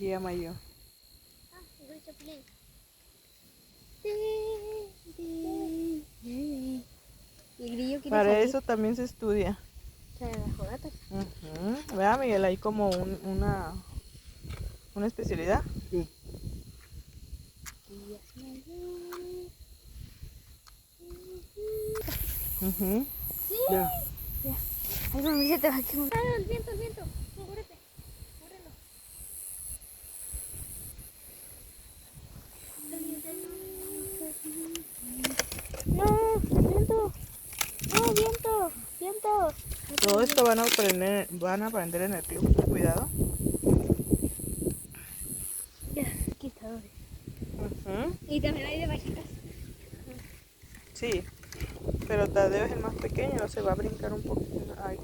llama yo. El chapulín. El grillo quiere Para salir. eso también se estudia. Para las fogatas. Vea, Miguel, hay como una especialidad. Sí. Ujú. Sí. Ya. Ay, mami, se te va a quemar. Ah, el viento, el viento. Cúbrete. Cúbrelo. No, viento. No, viento. Viento. Todo esto van a aprender en el club. Cuidado. Ya, quitadores. Ujú. Y también hay de vaquitas. Sí, pero Tadeo es el más pequeño, se va a brincar un poquito. Ay.